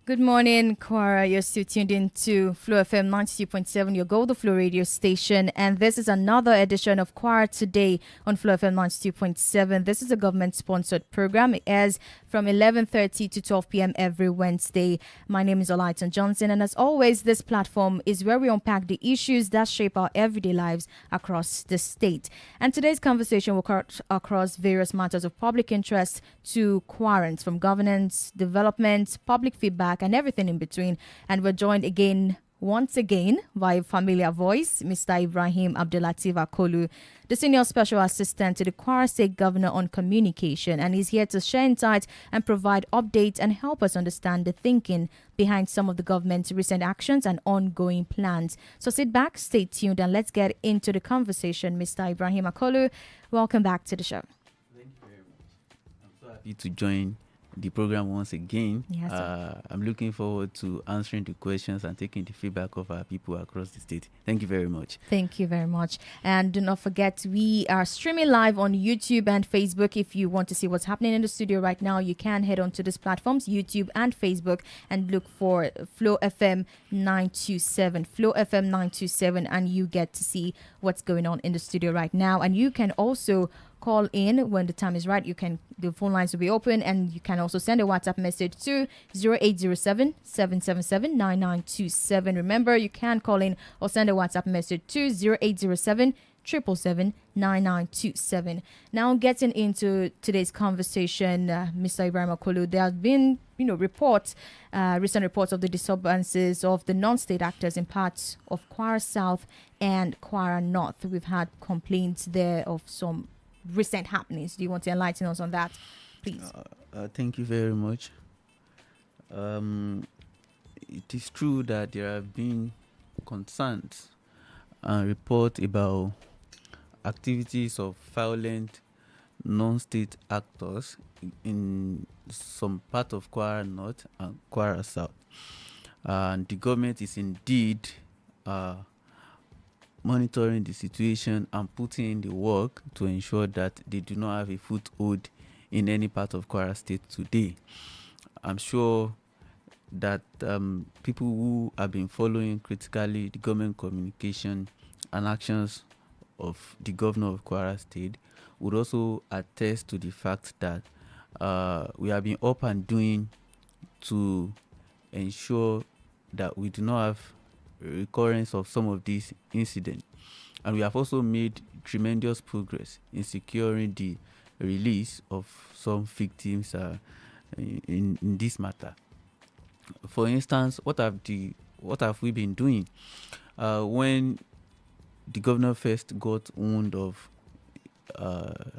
Good morning, Kwara. You're still tuned in to Flow FM 92.7, your Golden Flow radio station. And this is another edition of Kwara Today on Flow FM 92.7. This is a government-sponsored program. It airs from 11:30 to 12 p.m. every Wednesday. My name is Olaiton Johnson. And as always, this platform is where we unpack the issues that shape our everyday lives across the state. And today's conversation will cut across various matters of public interest to Kwarans, from governance, development, public feedback, and everything in between. And we're joined once again by a familiar voice, Mr. IBRAHIM Abdulateef AKOLU, the Senior Special Assistant to the Kwara State Governor on Communication, and he's here to share insights and provide updates and help us understand the thinking behind some of the government's recent actions and ongoing plans. So sit back, stay tuned, and let's get into the conversation. Mr. IBRAHIM AKOLU, welcome back to the show. Thank you very much. I'm so happy to join the program once again. Yes, I'm looking forward to answering the questions and taking the feedback of our people across the state. Thank you very much. Thank you very much. And do not forget, we are streaming live on YouTube and Facebook. If you want to see what's happening in the studio right now, you can head on to these platforms, YouTube and Facebook, and look for Flow FM 927. Flow FM 927, and you get to see what's going on in the studio right now. And you can also call in when the time is right. The phone lines will be open, and you can also send a WhatsApp message to 0807 777 9927. Remember, you can call in or send a WhatsApp message to 0807 777 9927. Now, getting into today's conversation, Mr. IBRAHIM AKOLU, there have been, recent reports of the disturbances of the non-state actors in parts of Kwara South and Kwara North. We've had complaints there of some recent happenings. Do you want to enlighten us on that, please? Thank you very much. It is true that there have been concerns and reports about activities of violent non-state actors in some part of Kwara North and Kwara South. And the government is indeed monitoring the situation and putting in the work to ensure that they do not have a foothold in any part of Kwara State today. I'm sure that people who have been following critically the government communication and actions of the governor of Kwara State would also attest to the fact that we have been up and doing to ensure that we do not have recurrence of some of these incidents, and we have also made tremendous progress in securing the release of some victims in this matter. For instance, what have we been doing when the governor first got wind of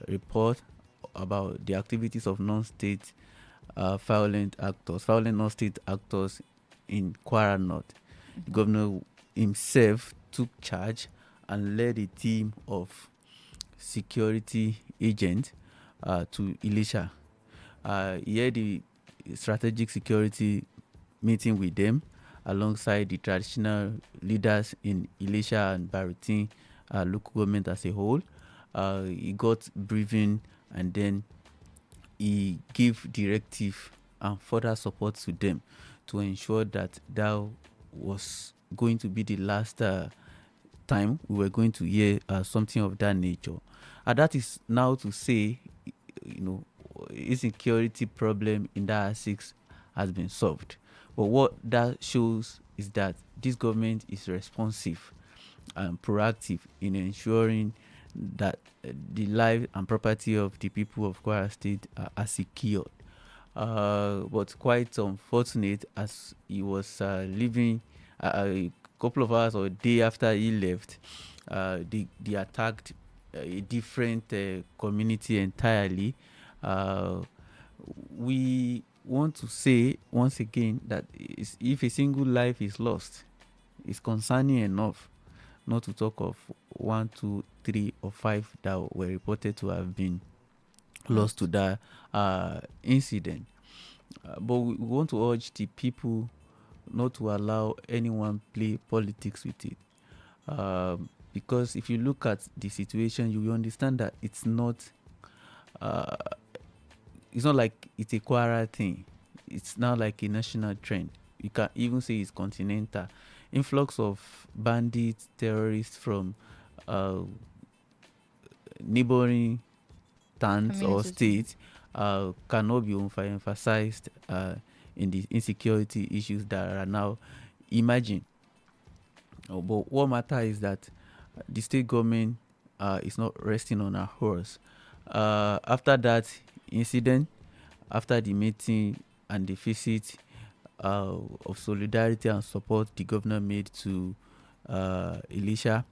report about the activities of non-state violent non-state actors in Kwara North? The governor himself took charge and led a team of security agents to Ilesha. He had a strategic security meeting with them alongside the traditional leaders in Ilesha and Baritin local government as a whole. He got briefing, and then he gave directive and further support to them to ensure that was going to be the last time we were going to hear something of that nature. And that is now to say, insecurity problem in that six has been solved. But what that shows is that this government is responsive and proactive in ensuring that the life and property of the people of Kwara State are secured. But quite unfortunate, as he was leaving a couple of hours or a day after he left, they attacked a different community entirely. We want to say once again that if a single life is lost, it's concerning enough, not to talk of 1, 2, 3, or 5 that were reported to have been lost to that incident. But we want to urge the people not to allow anyone play politics with it. Because if you look at the situation, you will understand that it's not like it's a Kwara thing. It's now like a national trend. you can even say it's continental. Influx of bandits, terrorists from uh, neighboring towns or Communities. states cannot be overemphasized in the insecurity issues that are now emerging. But what matters is that the state government is not resting on our horse. After that incident, after the meeting and the visit of solidarity and support the governor made to Elisha,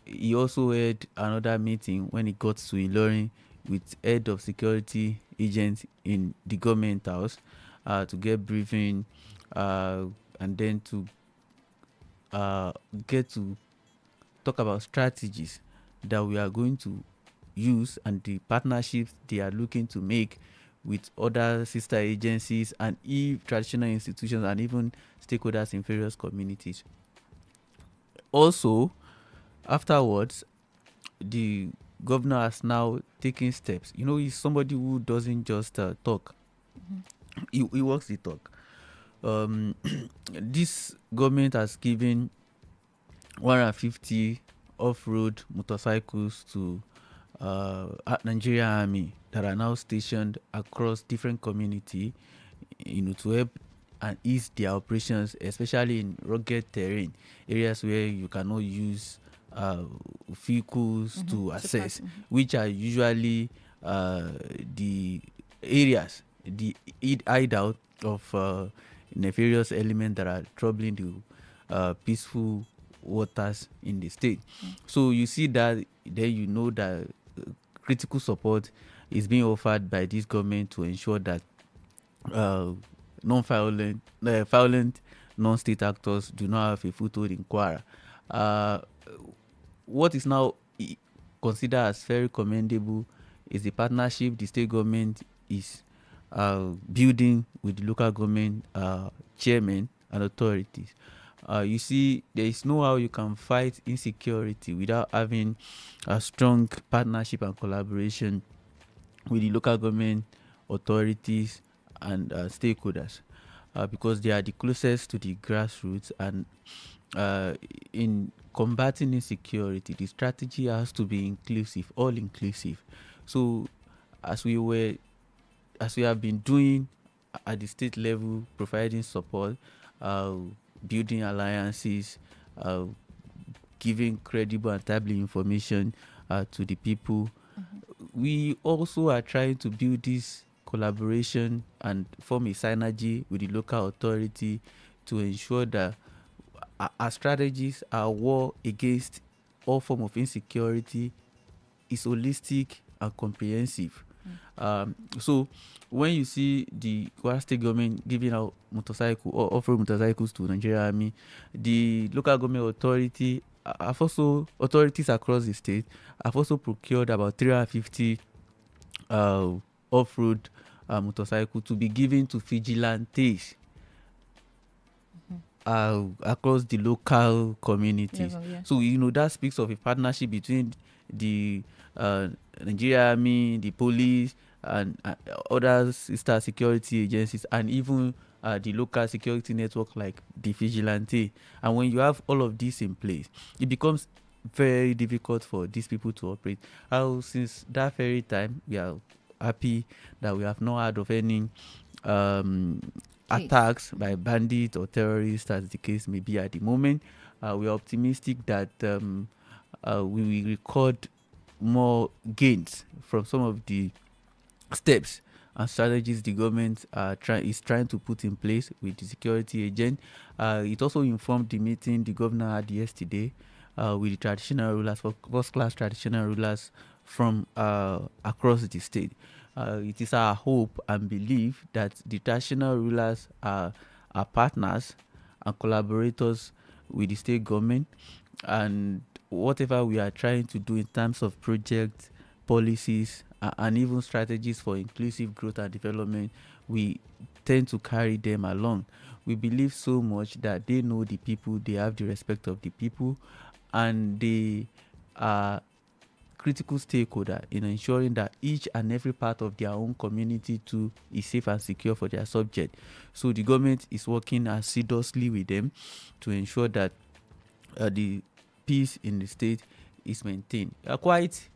he also had another meeting when he got to Ilorin with head of security agents in the government house to get briefing and then to get to talk about strategies that we are going to use and the partnerships they are looking to make with other sister agencies and traditional institutions and even stakeholders in various communities. Also, afterwards, the governor has now taken steps. He's somebody who doesn't just talk. He walks the talk. This government has given 150 off-road motorcycles to Nigerian Army that are now stationed across different community, to help and ease their operations, especially in rugged terrain, areas where you cannot use vehicles to access, which are usually the areas, the hideout of nefarious elements that are troubling the peaceful waters in the state. So you see that, then you know that critical support is being offered by this government to ensure that violent non-state actors do not have a foothold in Kwara. What is now considered as very commendable is the partnership the state government is building with the local government chairmen and authorities. You see, there is no how you can fight insecurity without having a strong partnership and collaboration with the local government authorities and stakeholders, because they are the closest to the grassroots. And in combating insecurity, the strategy has to be inclusive, all inclusive. So as we have been doing at the state level, providing support, building alliances, giving credible and timely information to the people. We also are trying to build this collaboration and form a synergy with the local authority to ensure that our strategies, our war against all form of insecurity is holistic and comprehensive. So when you see the Kwara State government giving out motorcycle or offering motorcycles to Nigerian Army, the local government authorities across the state have also procured about 350 off-road motorcycles to be given to vigilantes across the local communities. So that speaks of a partnership between the Nigerian Army, the police, and other sister security agencies, and even the local security network like the vigilante. And when you have all of this in place, it becomes very difficult for these people to operate. Since that very time, we are happy that we have not heard of any attacks by bandits or terrorists, as the case may be at the moment. We are optimistic that we will record more gains from some of the steps and strategies the government is trying to put in place with the security agent. It also informed the meeting the governor had yesterday with the traditional rulers, first-class traditional rulers from across the state. It is our hope and belief that the traditional rulers are partners and collaborators with the state government, and whatever we are trying to do in terms of projects, policies, and even strategies for inclusive growth and development, we tend to carry them along. We believe so much that they know the people, they have the respect of the people, and they are critical stakeholder in ensuring that each and every part of their own community too is safe and secure for their subject. So the government is working assiduously with them to ensure that the peace in the state is maintained. Quite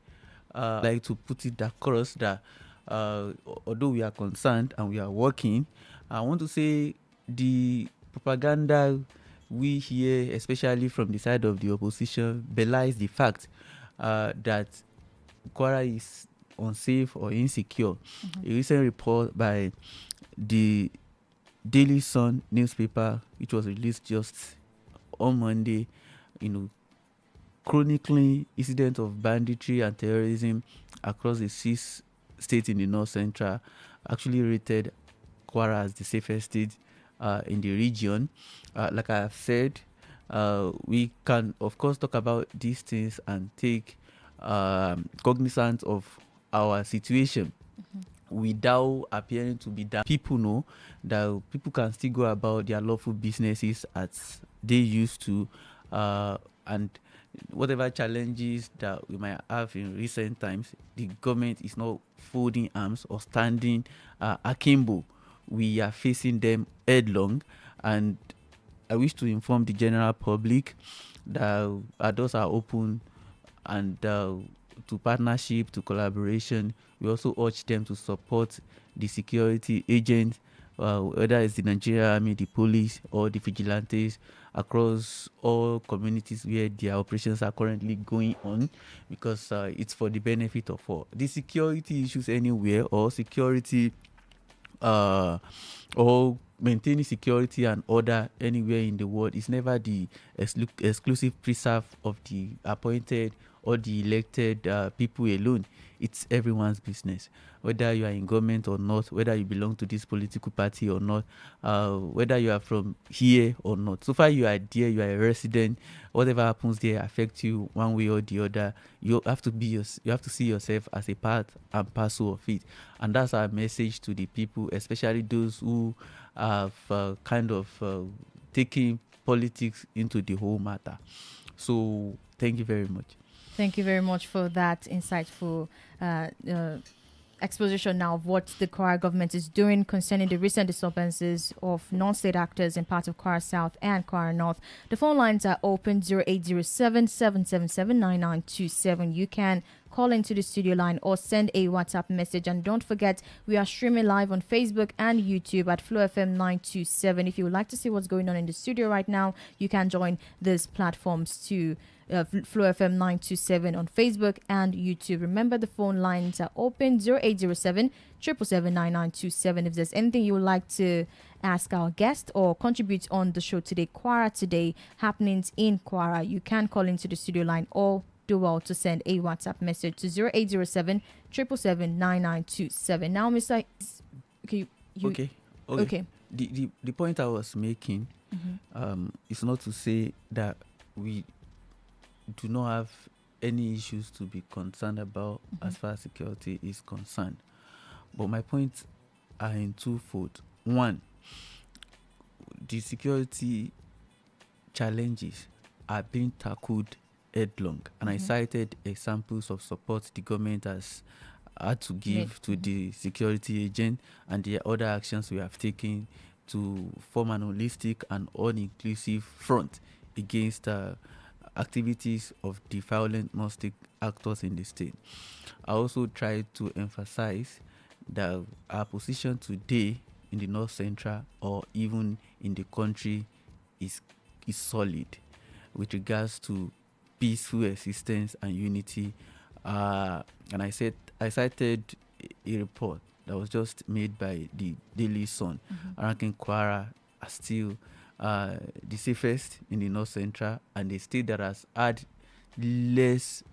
like to put it across that although we are concerned and we are working, I want to say the propaganda we hear, especially from the side of the opposition, belies the fact that Kwara is unsafe or insecure. A recent report by the Daily Sun newspaper, which was released just on Monday, chronicling incidents of banditry and terrorism across the 6 states in the North Central, actually rated Kwara as the safest state in the region. Like I have said, we can of course talk about these things and take cognizance of our situation without appearing to be that people know that people can still go about their lawful businesses as they used to, and whatever challenges that we might have in recent times, the government is not folding arms or standing akimbo. We are facing them headlong, and I wish to inform the general public that our doors are open and to partnership, to collaboration. We also urge them to support the security agents, whether it's the Nigerian Army, the police, or the vigilantes across all communities where their operations are currently going on, because it's for the benefit of all. The security issues anywhere, or security or maintaining security and order anywhere in the world is never the exclusive preserve of the appointed or the elected people alone. It's everyone's business, whether you are in government or not, whether you belong to this political party or not, whether you are from here or not. So far you are there, you are a resident, whatever happens there affects you one way or the other. You have to see yourself as a part and parcel of it. And that's our message to the people, especially those who have taken politics into the whole matter. So thank you very much. Thank you very much for that insightful exposition now of what the Kwara government is doing concerning the recent disturbances of non-state actors in parts of Kwara South and Kwara North. The phone lines are open 0807-777-9927. You can call into the studio line or send a WhatsApp message. And don't forget, we are streaming live on Facebook and YouTube at Flow FM 927. If you would like to see what's going on in the studio right now, you can join these platforms too. Flow FM 927 on Facebook and YouTube. Remember, the phone lines are open 0807 777 9927. If there's anything you would like to ask our guest or contribute on the show today, Kwara Today, happenings in Kwara, you can call into the studio line or do well to send a WhatsApp message to 0807 777 9927. Now, Mr. Okay. The point I was making is not to say that we do not have any issues to be concerned about as far as security is concerned. But my points are in twofold. One, the security challenges are being tackled headlong. And I cited examples of support the government has had to give to the security agent and the other actions we have taken to form an holistic and all-inclusive front against activities of the violent non-state actors in the state. I also tried to emphasize that our position today in the North Central or even in the country is solid with regards to peaceful existence and unity. And I cited a report that was just made by the Daily Sun, ranking Kwara as still the safest in the North Central and the state that has had less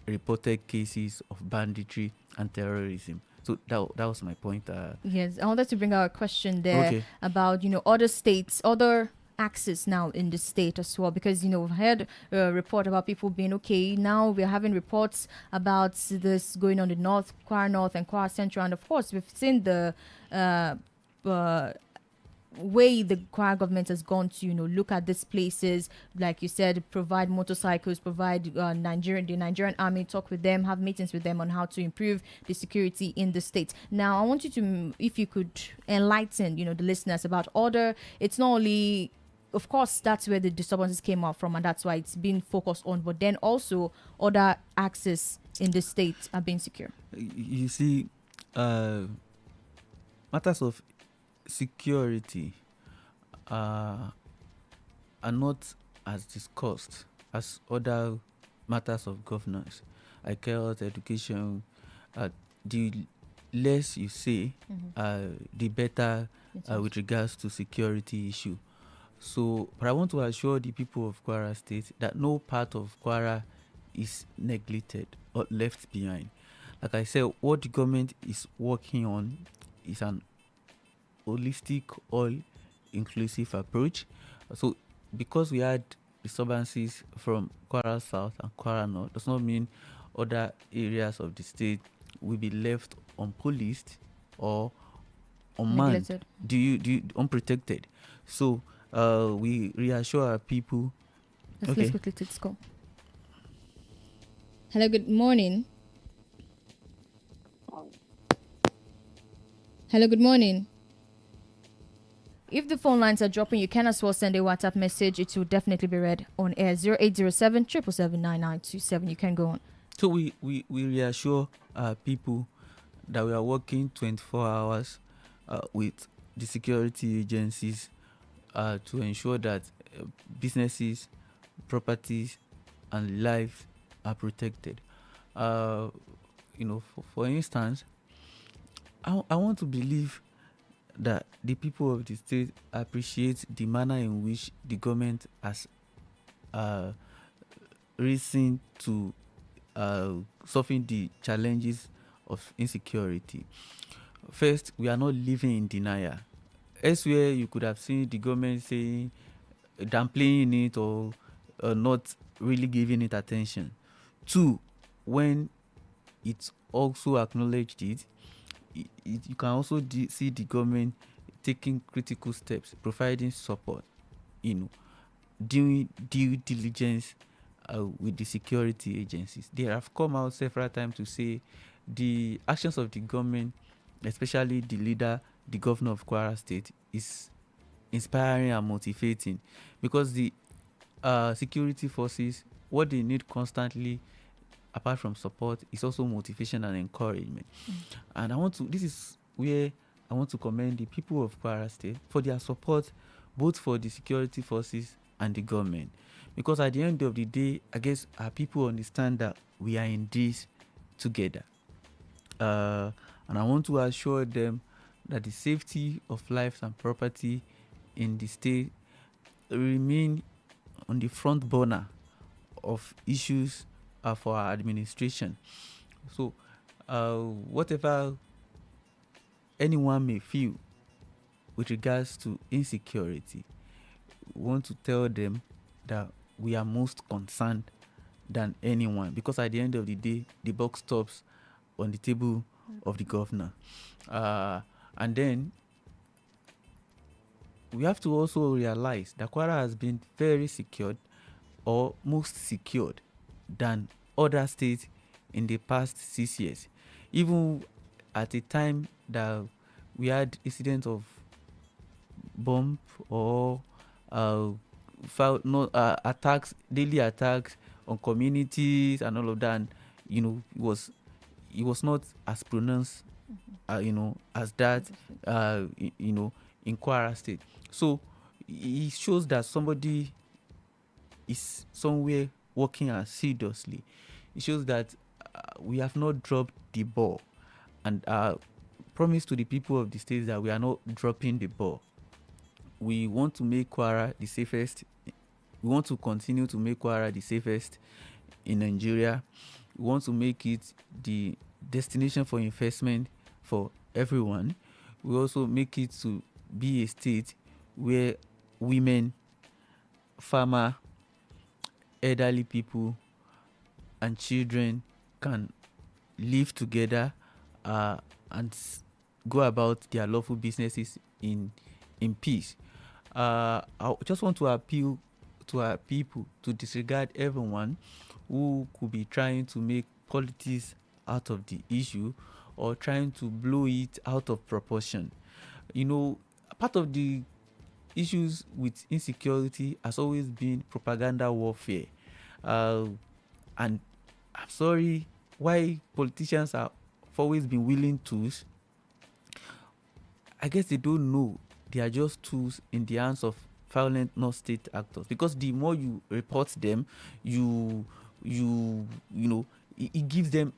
reported cases of banditry and terrorism. So that was my point. Yes, I wanted to bring out a question there about other states, other access now in the state as well, because we've heard a report about people being okay. Now we're having reports about this going on in Kwara North and Kwara Central, and of course we've seen the way the Kwara government has gone to, look at these places, like you said, provide motorcycles, provide the Nigerian army, talk with them, have meetings with them on how to improve the security in the state. Now, I want you to, if you could enlighten, the listeners about order. It's not only, of course, that's where the disturbances came out from, and that's why it's been focused on, but then also other access in the state are being secure. You see, matters of security are not as discussed as other matters of governance, like health, education. The less you say, the better with regards to security issue. So, but I want to assure the people of Kwara State that no part of Kwara is neglected or left behind. Like I said, what the government is working on is an holistic, all-inclusive approach. So, because we had disturbances from Kwara South and Kwara North, does not mean other areas of the state will be left unpoliced or unmanned. Neglected. Do you unprotected? So we reassure our people. Let's quickly take this call. Hello, good morning. Hello, good morning. If the phone lines are dropping, you can as well send a WhatsApp message. It will definitely be read on air. 0807 777 You can go on. So we reassure people that we are working 24 hours with the security agencies to ensure that businesses, properties, and lives are protected. For instance, I want to believe that the people of the state appreciate the manner in which the government has risen to solving the challenges of insecurity. First, we are not living in denial. Elsewhere, you could have seen the government saying, downplaying it or not really giving it attention. Two, when it's also acknowledged you can also see the government taking critical steps, providing support, doing due diligence with the security agencies. They have come out several times to say the actions of the government, especially the leader, the governor of Kwara State, is inspiring and motivating, because the security forces, what they need constantly, apart from support, is also motivation and encouragement. And this is where I want to commend the people of Kwara State for their support, both for the security forces and the government. Because at the end of the day, I guess our people understand that we are in this together. And I want to assure them that the safety of lives and property in the state remain on the front burner of issues for our administration. So whatever anyone may feel with regards to insecurity, we want to tell them that we are most concerned than anyone, because at the end of the day, the buck stops on the table of the governor. And then we have to also realize that Kwara has been very secured, or most secured, than other states in the past 6 years. Even at a time that we had incidents of bomb or attacks, daily attacks on communities and all of that, and, it was not as pronounced as that in Kwara State. So it shows that somebody is somewhere working assiduously. It shows that we have not dropped the ball, and promise to the people of the state that we are not dropping the ball. We want to make Kwara the safest. We want to continue to make Kwara the safest in Nigeria. We want to make it the destination for investment for everyone. We also make it to be a state where women, farmer, elderly people, and children can live together and go about their lawful businesses in in peace. I just want to appeal to our people to disregard everyone who could be trying to make politics out of the issue or trying to blow it out of proportion. Part of the issues with insecurity has always been propaganda warfare. And I'm sorry, why politicians have always been willing tools. I guess they don't know they are just tools in the hands of violent non-state actors, because the more you report them, it gives them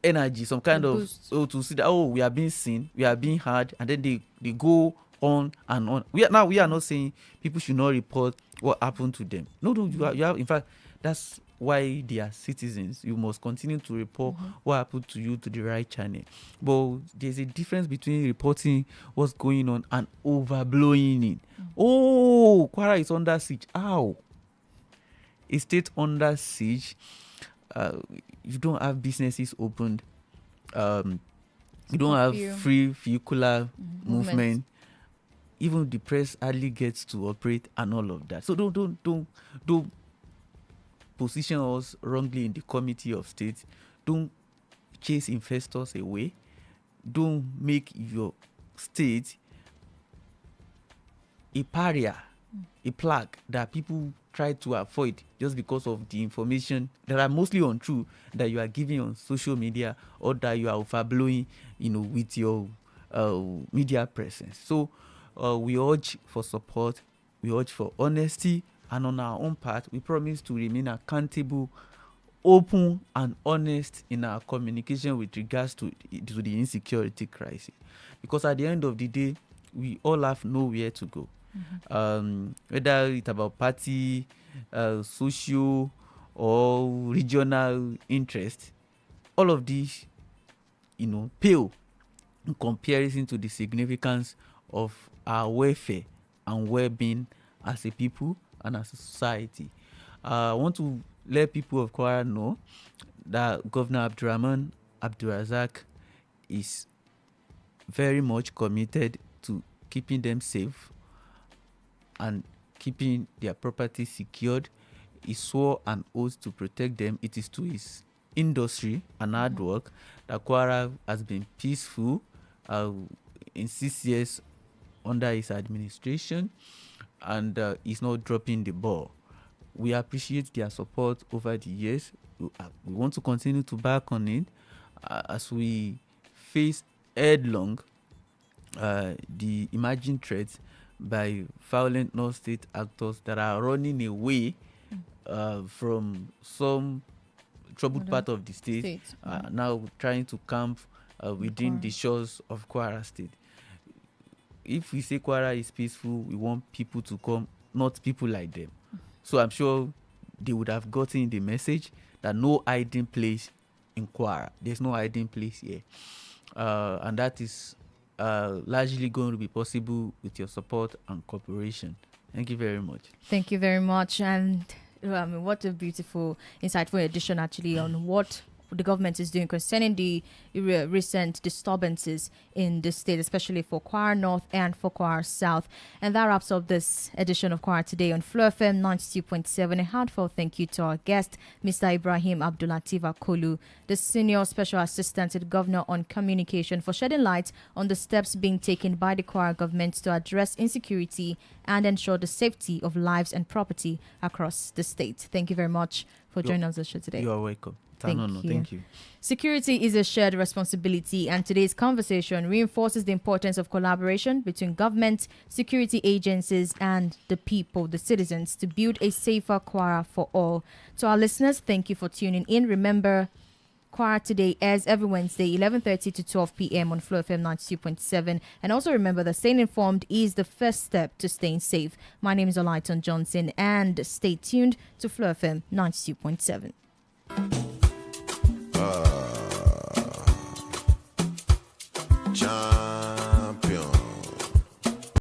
energy, some kind of to see that we are being seen, we are being heard, and then they go on and on. We are not saying people should not report what happened to them. No, you have, in fact, that's why they are citizens. You must continue to report what happened to you to the right channel. But there's a difference between reporting what's going on and overblowing it. Oh, Kwara is under siege. Ow. A state under siege. You don't have businesses opened. You don't have free vehicular movement. Even the press hardly gets to operate and all of that. So don't position us wrongly in the committee of state. Don't chase investors away. Don't make your state a pariah, a plague that people try to avoid just because of the information that are mostly untrue that you are giving on social media, or that you are overblowing, with your media presence. So we urge for support, we urge for honesty, and on our own part, we promise to remain accountable, open, and honest in our communication with regards to the insecurity crisis. Because at the end of the day, we all have nowhere to go. Whether it's about party, social, or regional interest, all of these, pale in comparison to the significance of our welfare and well-being as a people and as a society. I want to let people of Kwara know that Governor Abdurrahman Abdulrazak is very much committed to keeping them safe and keeping their property secured. He swore an oath to protect them. It is to his industry and hard work that Kwara has been peaceful in 6 years under his administration, and he's not dropping the ball. We appreciate their support over the years. We want to continue to back on it as we face headlong the emerging threats by violent non-state actors that are running away from some troubled part of the state. Now trying to camp within the shores of Kwara State. If we say Kwara is peaceful, we want people to come, not people like them. So I'm sure they would have gotten the message that no hiding place in Kwara. There's no hiding place here. And that is largely going to be possible with your support and cooperation. Thank you very much. Thank you very much. And what a beautiful, insightful addition actually on what the government is doing concerning the recent disturbances in the state, especially for Kwara North and for Kwara South. And that wraps up this edition of Kwara Today on Flow FM 92.7. A heartfelt thank you to our guest, Mr. Ibrahim Abdulateef AKOLU, the Senior Special Assistant to the Governor on Communication, for shedding light on the steps being taken by the Kwara government to address insecurity and ensure the safety of lives and property across the state. Thank you very much for joining us on the show today. You are welcome. Thank you. Security is a shared responsibility, and today's conversation reinforces the importance of collaboration between government, security agencies, and the people, the citizens, to build a safer Kwara for all. To our listeners, thank you for tuning in. Remember, Kwara Today airs every Wednesday, 11:30 to 12 p.m. on Flow FM 92.7. And also remember that staying informed is the first step to staying safe. My name is Olaiton Johnson, and stay tuned to Flow FM 92.7. John.